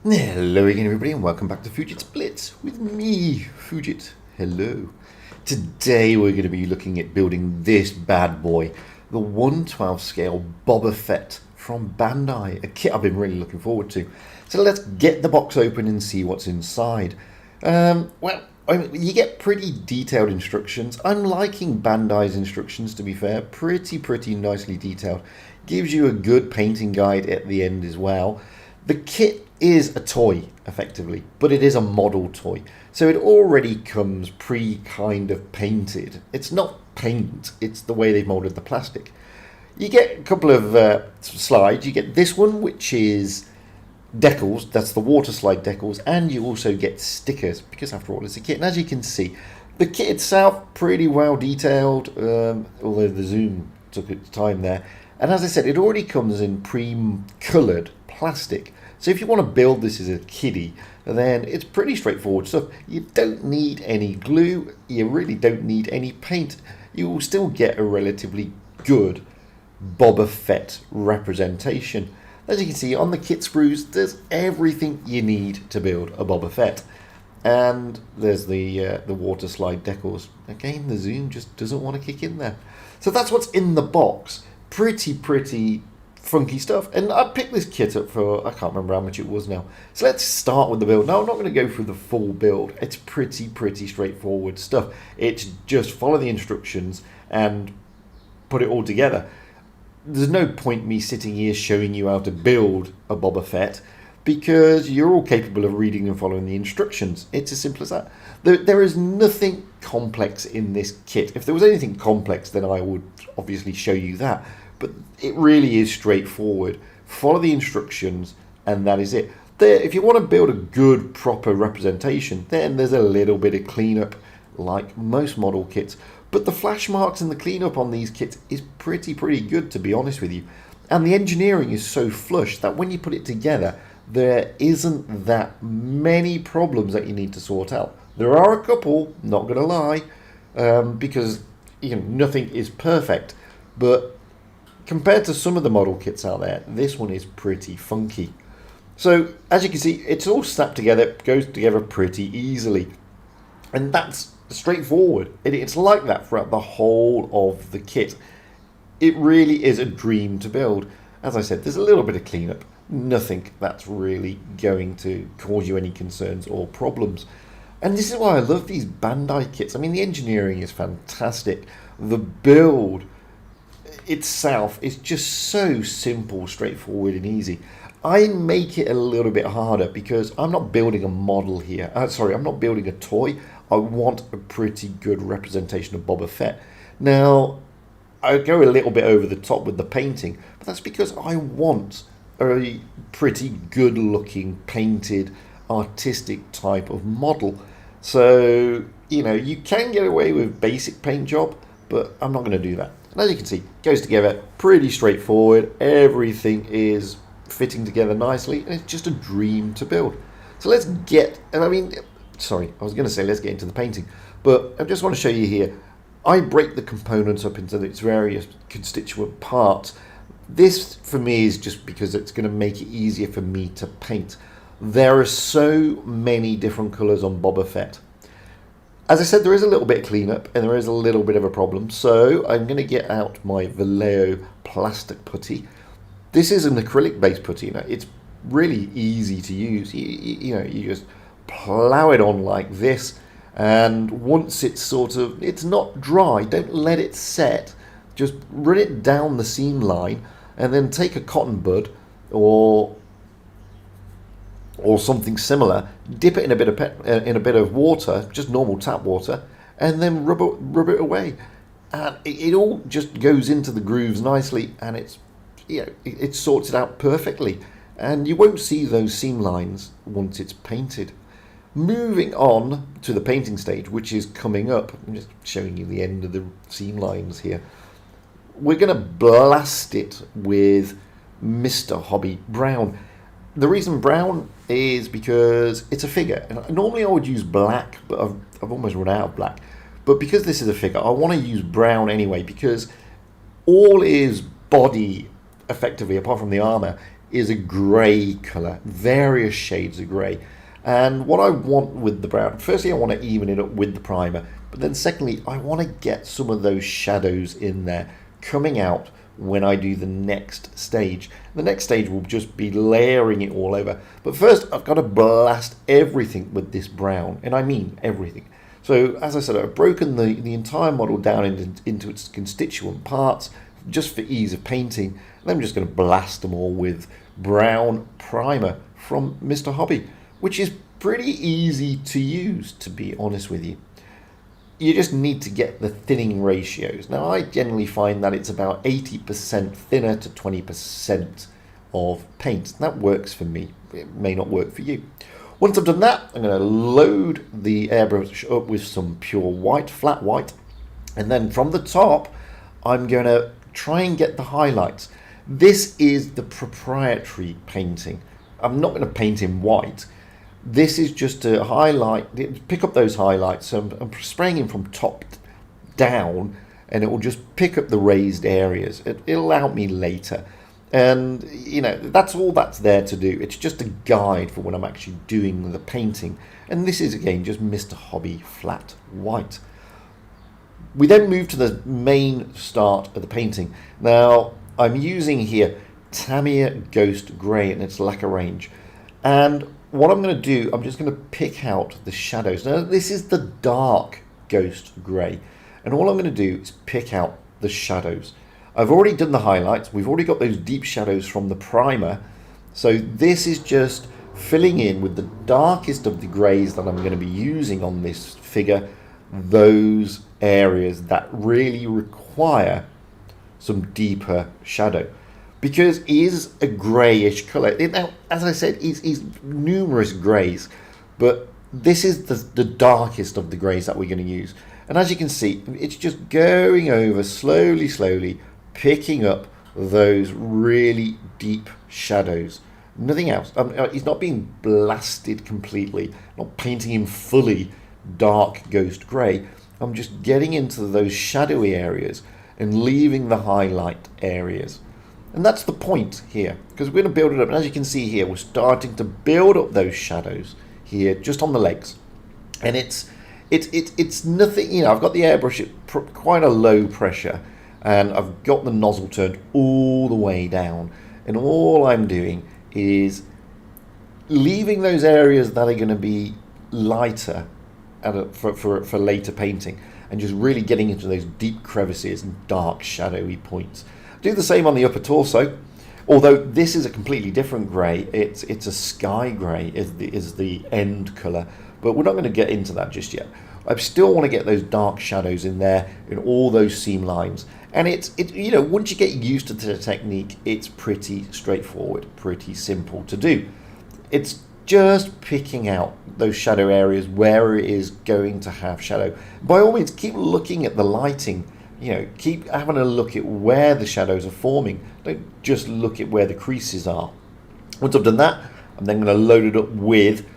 Hello again everybody and welcome back to Fujit's Blitz with me, Fujit. Hello. Today we're going to be looking at building this bad boy, the 1/12 scale Boba Fett from Bandai, a kit I've been really looking forward to. So let's get the box open and see what's inside. You get pretty detailed instructions. I'm liking Bandai's instructions, to be fair. Pretty nicely detailed. Gives you a good painting guide at the end as well. The kit is a toy, effectively, but it is a model toy. So it already comes kind of painted. It's not paint, it's the way they've molded the plastic. You get a couple of slides. You get this one, which is decals, that's the water slide decals, and you also get stickers, because after all, it's a kit. And as you can see, the kit itself, pretty well detailed, although the zoom took its time there. And as I said, it already comes in pre-coloured plastic. So if you want to build this as a kiddie, then it's pretty straightforward stuff. You don't need any glue, you really don't need any paint. You will still get a relatively good Boba Fett representation. As you can see on the kit sprues, there's everything you need to build a Boba Fett. And there's the water slide decals. Again, the zoom just doesn't want to kick in there. So that's what's in the box. Pretty funky stuff. And I picked this kit up for, I can't remember how much it was now. So let's start with the build. Now I'm not going to go through the full build. It's pretty straightforward stuff. It's just follow the instructions and put it all together. There's no point me sitting here showing you how to build a Boba Fett, because you're all capable of reading and following the instructions. It's as simple as that. There is nothing complex in this kit. If there was anything complex, then I would obviously show you that. But it really is straightforward. Follow the instructions, and that is it. If you want to build a good, proper representation, then there's a little bit of cleanup, like most model kits. But the flash marks and the cleanup on these kits is pretty good, to be honest with you. And the engineering is so flush that when you put it together, there isn't that many problems that you need to sort out. There are a couple, not going to lie, because nothing is perfect. But compared to some of the model kits out there, this one is pretty funky. So as you can see, it's all snapped together, goes together pretty easily. And that's straightforward. It's like that throughout the whole of the kit. It really is a dream to build. As I said, there's a little bit of cleanup. Nothing that's really going to cause you any concerns or problems. And this is why I love these Bandai kits. I mean, the engineering is fantastic. The build itself is just so simple, straightforward and easy. I make it a little bit harder because I'm not building a model here. I'm not building a toy. I want a pretty good representation of Boba Fett. Now, I go a little bit over the top with the painting, but that's because I want a pretty good looking painted artistic type of model. So, you can get away with basic paint job, but I'm not going to do that. And as you can see, it goes together pretty straightforward. Everything is fitting together nicely, and it's just a dream to build. So let's get, I was going to say let's get into the painting, but I just want to show you here. I break the components up into its various constituent parts. This, for me, is just because it's going to make it easier for me to paint. There are so many different colours on Boba Fett. As I said, there is a little bit of cleanup and there is a little bit of a problem. So I'm going to get out my Vallejo plastic putty. This is an acrylic-based putty. It's really easy to use. You just plow it on like this. And once it's it's not dry, don't let it set. Just run it down the seam line and then take a cotton bud or something similar, dip it in a bit of water, just normal tap water, and then rub it away. And it all just goes into the grooves nicely, and it sorts it out perfectly. And you won't see those seam lines once it's painted. Moving on to the painting stage, which is coming up. I'm just showing you the end of the seam lines here. We're going to blast it with Mr. Hobby Brown. The reason brown is because it's a figure. And normally I would use black, but I've almost run out of black. But because this is a figure, I want to use brown anyway, because all his body, effectively, apart from the armor, is a grey colour, various shades of grey. And what I want with the brown, firstly I want to even it up with the primer, but then secondly I want to get some of those shadows in there coming out when I do the next stage. The next stage will just be layering it all over. But first I've got to blast everything with this brown, and I mean everything. So as I said, I've broken the entire model down into its constituent parts just for ease of painting. And I'm just going to blast them all with brown primer from Mr. Hobby, which is pretty easy to use, to be honest with you. You just need to get the thinning ratios. Now, I generally find that it's about 80% thinner to 20% of paint. That works for me. It may not work for you. Once I've done that, I'm going to load the airbrush up with some pure white, flat white. And then from the top, I'm going to try and get the highlights. This is the proprietary painting. I'm not going to paint in white. This is just to highlight, pick up those highlights. So I'm spraying in from top down, and it will just pick up the raised areas. It'll help me later. And, you know, that's all that's there to do. It's just a guide for when I'm actually doing the painting. And this is, again, just Mr. Hobby flat white. We then move to the main start of the painting. Now, I'm using here Tamiya Ghost Grey in its lacquer range. And what I'm going to do, I'm just going to pick out the shadows. Now, this is the dark Ghost Grey. And all I'm going to do is pick out the shadows. I've already done the highlights. We've already got those deep shadows from the primer. So this is just filling in with the darkest of the greys that I'm going to be using on this figure, those areas that really require some deeper shadow. Because it is a greyish colour. Now, as I said, it's numerous greys, but this is the darkest of the greys that we're going to use. And as you can see, it's just going over slowly, picking up those really deep shadows. Nothing else. He's not being blasted completely, not painting him fully dark ghost grey. I'm just getting into those shadowy areas and leaving the highlight areas. And that's the point here, because we're going to build it up. And as you can see here, we're starting to build up those shadows here, just on the legs. And it's nothing, you know, I've got the airbrush at quite a low pressure, and I've got the nozzle turned all the way down. And all I'm doing is leaving those areas that are going to be lighter for later painting, and just really getting into those deep crevices and dark shadowy points. Do the same on the upper torso, although this is a completely different grey. It's a sky grey is the end colour, but we're not going to get into that just yet. I still want to get those dark shadows in there in all those seam lines, and it's you know, once you get used to the technique, it's pretty straightforward, pretty simple to do. It's just picking out those shadow areas where it is going to have shadow. By all means, keep looking at the lighting. You know, keep having a look at where the shadows are forming. Don't just look at where the creases are. Once I've done that, I'm then going to load it up with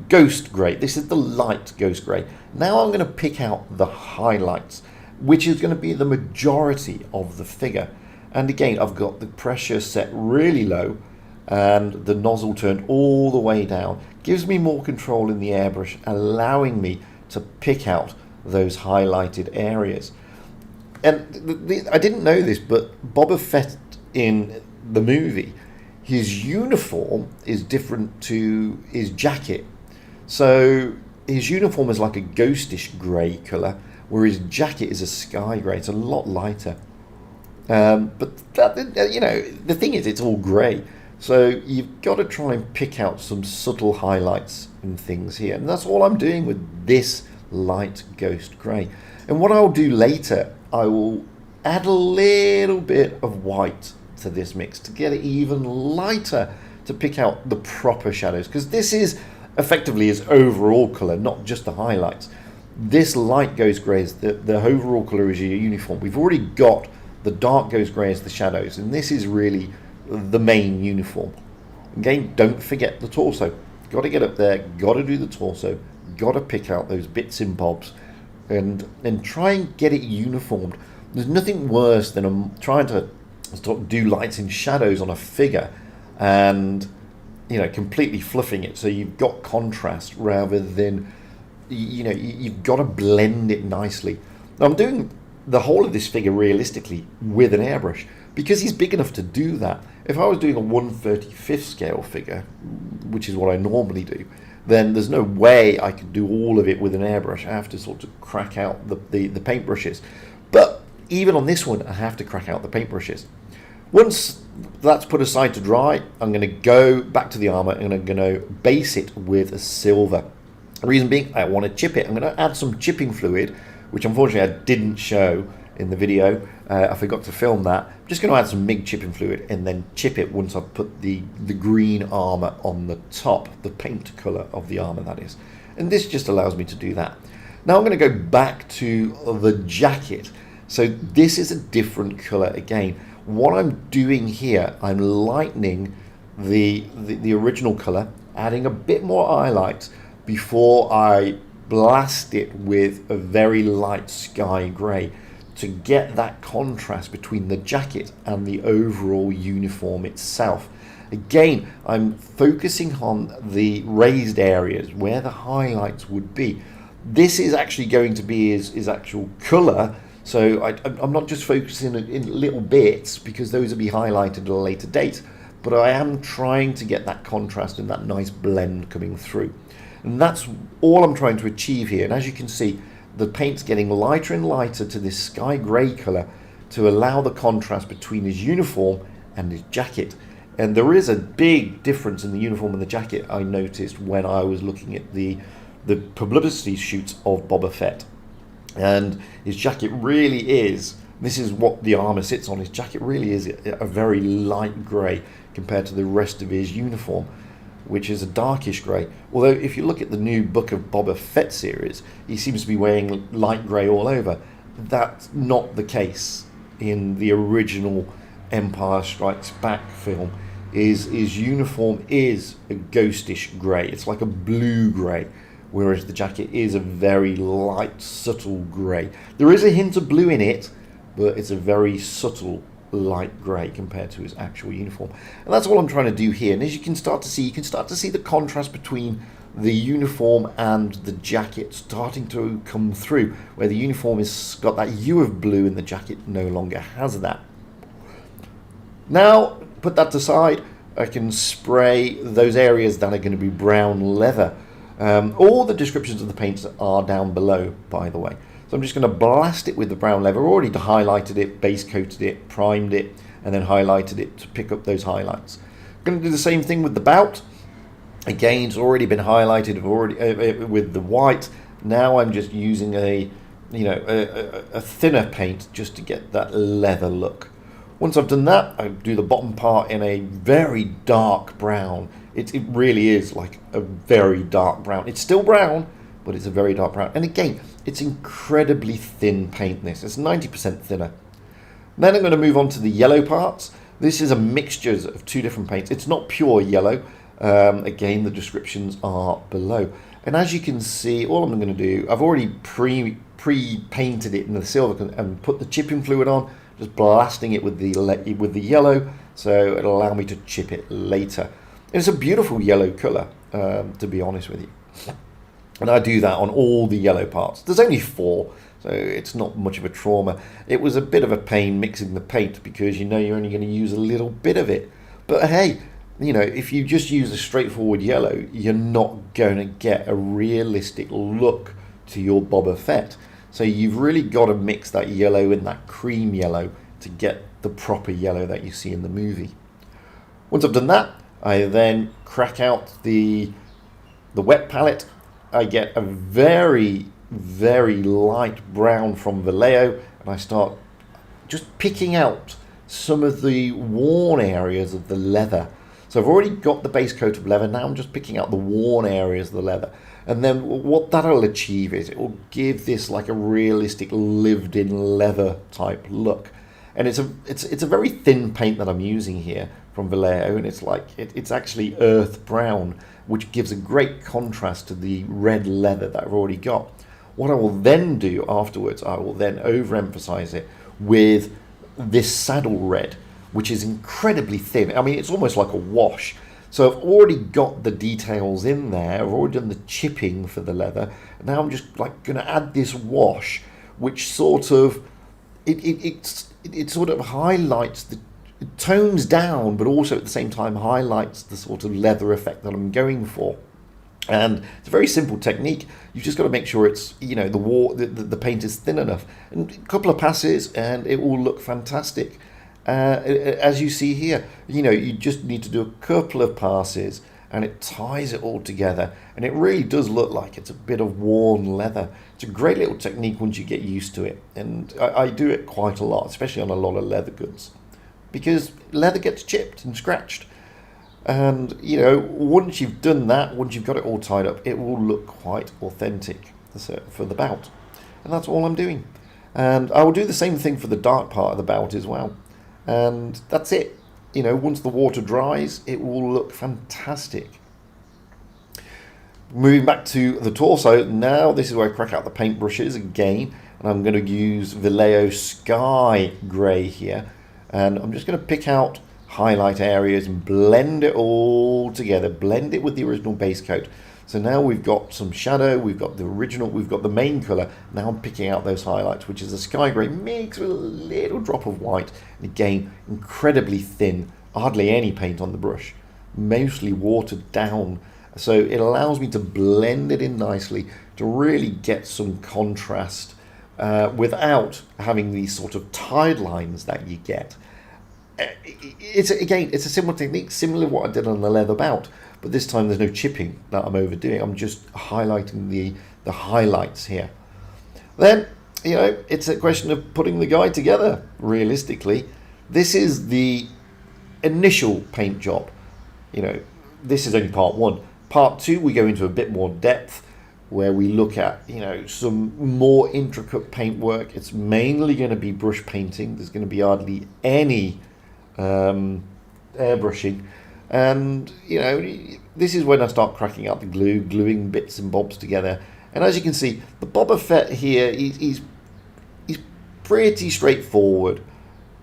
Ghost Grey. This is the light Ghost Grey. Now I'm going to pick out the highlights, which is going to be the majority of the figure. And again, I've got the pressure set really low and the nozzle turned all the way down. Gives me more control in the airbrush, allowing me to pick out those highlighted areas. And I didn't know this, but Boba Fett in the movie, his uniform is different to his jacket. So his uniform is like a ghostish grey colour, where his jacket is a sky grey. It's a lot lighter. But that, you know, the thing is, it's all grey. So you've got to try and pick out some subtle highlights and things here. And that's all I'm doing with this light ghost grey. And what I'll do later, I will add a little bit of white to this mix to get it even lighter, to pick out the proper shadows, because this is effectively his overall colour, not just the highlights. This light ghost grey is the overall colour is your uniform. We've already got the dark ghost grey as the shadows, and this is really the main uniform. Again, don't forget the torso. Got to get up there, got to do the torso, got to pick out those bits and bobs, and try and get it uniformed. There's nothing worse than trying to do lights and shadows on a figure and completely fluffing it so you've got contrast rather than you've got to blend it nicely. Now I'm doing the whole of this figure realistically with an airbrush because he's big enough to do that. If I was doing a 1/35th scale figure, which is what I normally do, then there's no way I could do all of it with an airbrush. I have to sort of crack out the paintbrushes. But even on this one, I have to crack out the paintbrushes. Once that's put aside to dry, I'm going to go back to the armor and I'm going to base it with a silver. The reason being, I want to chip it. I'm going to add some chipping fluid, which unfortunately I didn't show in the video. I forgot to film that. I'm just going to add some MIG chipping fluid and then chip it once I've put the green armor on the top, the paint color of the armor, that is. And this just allows me to do that. Now I'm going to go back to the jacket. So this is a different color again. What I'm doing here, I'm lightening the original color, adding a bit more highlights before I blast it with a very light sky gray to get that contrast between the jacket and the overall uniform itself. Again, I'm focusing on the raised areas where the highlights would be. This is actually going to be his actual color. So I'm not just focusing in little bits because those will be highlighted at a later date, but I am trying to get that contrast and that nice blend coming through. And that's all I'm trying to achieve here. And as you can see, the paint's getting lighter and lighter to this sky grey colour to allow the contrast between his uniform and his jacket. And there is a big difference in the uniform and the jacket I noticed when I was looking at the publicity shoots of Boba Fett. And his jacket really is, this is what the armor sits on, his jacket really is a very light grey compared to the rest of his uniform, which is a darkish grey. Although if you look at the new Book of Boba Fett series, he seems to be wearing light grey all over. That's not the case in the original Empire Strikes Back film. His uniform is a ghostish grey, it's like a blue grey, whereas the jacket is a very light, subtle grey. There is a hint of blue in it, but it's a very subtle light grey compared to his actual uniform. And that's what I'm trying to do here. And as you can start to see the contrast between the uniform and the jacket starting to come through, where the uniform has got that hue of blue and the jacket no longer has that. Now, put that aside, I can spray those areas that are going to be brown leather. All the descriptions of the paints are down below, by the way. So I'm just going to blast it with the brown leather. Already highlighted it, base coated it, primed it, and then highlighted it to pick up those highlights. I'm going to do the same thing with the bout. Again, it's already been highlighted with the white. Now I'm just using a thinner paint just to get that leather look. Once I've done that, I do the bottom part in a very dark brown. It really is like a very dark brown. It's still brown, but it's a very dark brown. And again, it's incredibly thin paint this. It's 90% thinner. Then I'm going to move on to the yellow parts. This is a mixture of two different paints. It's not pure yellow. Again, the descriptions are below. And as you can see, all I'm going to do, I've already pre-painted it in the silver and put the chipping fluid on, just blasting it with the yellow, so it'll allow me to chip it later. And it's a beautiful yellow colour, to be honest with you. And I do that on all the yellow parts. There's only 4, so it's not much of a trauma. It was a bit of a pain mixing the paint because you're only going to use a little bit of it. But hey, if you just use a straightforward yellow, you're not going to get a realistic look to your Boba Fett. So you've really got to mix that yellow and that cream yellow to get the proper yellow that you see in the movie. Once I've done that, I then crack out the wet palette. I get a very, very light brown from Vallejo, and I start just picking out some of the worn areas of the leather. So I've already got the base coat of leather. Now I'm just picking out the worn areas of the leather. And then what that'll achieve is it will give this like a realistic lived-in leather type look. And it's a very thin paint that I'm using here from Vallejo, and it's actually earth brown, which gives a great contrast to the red leather that I've already got. What I will then do afterwards, I will then overemphasize it with this saddle red, which is incredibly thin. I mean, it's almost like a wash. So I've already got the details in there. I've already done the chipping for the leather. Now I'm just like going to add this wash, which sort of it sort of highlights the, it tones down, but also at the same time highlights the sort of leather effect that I'm going for. And it's a very simple technique. You've just got to make sure it's, you know, the paint is thin enough. And a couple of passes and it will look fantastic. As you see here, you know, you just need to do a couple of passes and it ties it all together. And it really does look like it's a bit of worn leather. It's a great little technique once you get used to it. And I do it quite a lot, especially on a lot of leather goods, because leather gets chipped and scratched. And, you know, once you've done that, once you've got it all tied up, it will look quite authentic for the bout. And that's all I'm doing. And I will do the same thing for the dark part of the bout as well. And that's it. You know, once the water dries, it will look fantastic. Moving back to the torso, now this is where I crack out the paintbrushes again. And I'm going to use Vallejo Sky Grey here. And I'm just going to pick out highlight areas and blend it all together, blend it with the original base coat. So now we've got some shadow, we've got the original, we've got the main color. Now I'm picking out those highlights, which is a sky gray mixed with a little drop of white. And again, incredibly thin, hardly any paint on the brush, mostly watered down. So it allows me to blend it in nicely to really get some contrast without having these sort of tide lines that you get. It's a similar technique, similar to what I did on the leather bout, but this time there's no chipping that I'm overdoing. I'm just highlighting the highlights here. Then, you know, it's a question of putting the guy together. Realistically, this is the initial paint job. You know, this is only part one. Part two, we go into a bit more depth, where we look at, you know, some more intricate paint work. It's mainly going to be brush painting. There's going to be hardly any airbrushing, and you know, this is when I start cracking out the glue, gluing bits and bobs together. And as you can see, the Boba Fett here, he's pretty straightforward.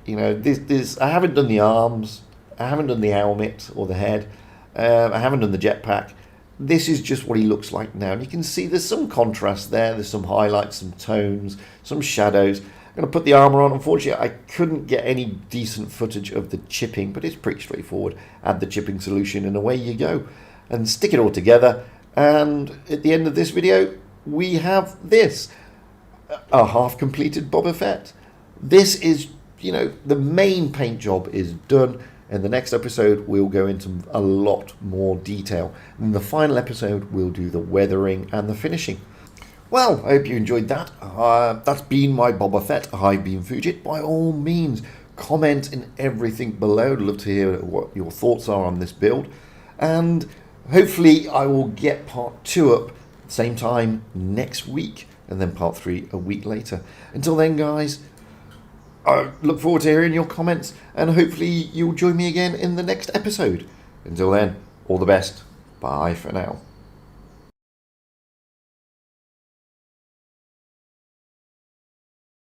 You know, this I haven't done the arms, I haven't done the helmet or the head, I haven't done the jetpack. This is just what he looks like now, and you can see there's some contrast there, there's some highlights, some tones, some shadows. I'm going to put the armor on. Unfortunately, I couldn't get any decent footage of the chipping, but it's pretty straightforward. Add the chipping solution and away you go. And stick it all together. And at the end of this video, we have this. A half-completed Boba Fett. This is, you know, the main paint job is done. In the next episode, we'll go into a lot more detail. In the final episode, we'll do the weathering and the finishing. Well, I hope you enjoyed that. That's been my Boba Fett. I've been Fujit. By all means, comment in everything below. I'd love to hear what your thoughts are on this build. And hopefully I will get part 2 up same time next week. And then part 3 a week later. Until then, guys, I look forward to hearing your comments. And hopefully you'll join me again in the next episode. Until then, all the best. Bye for now.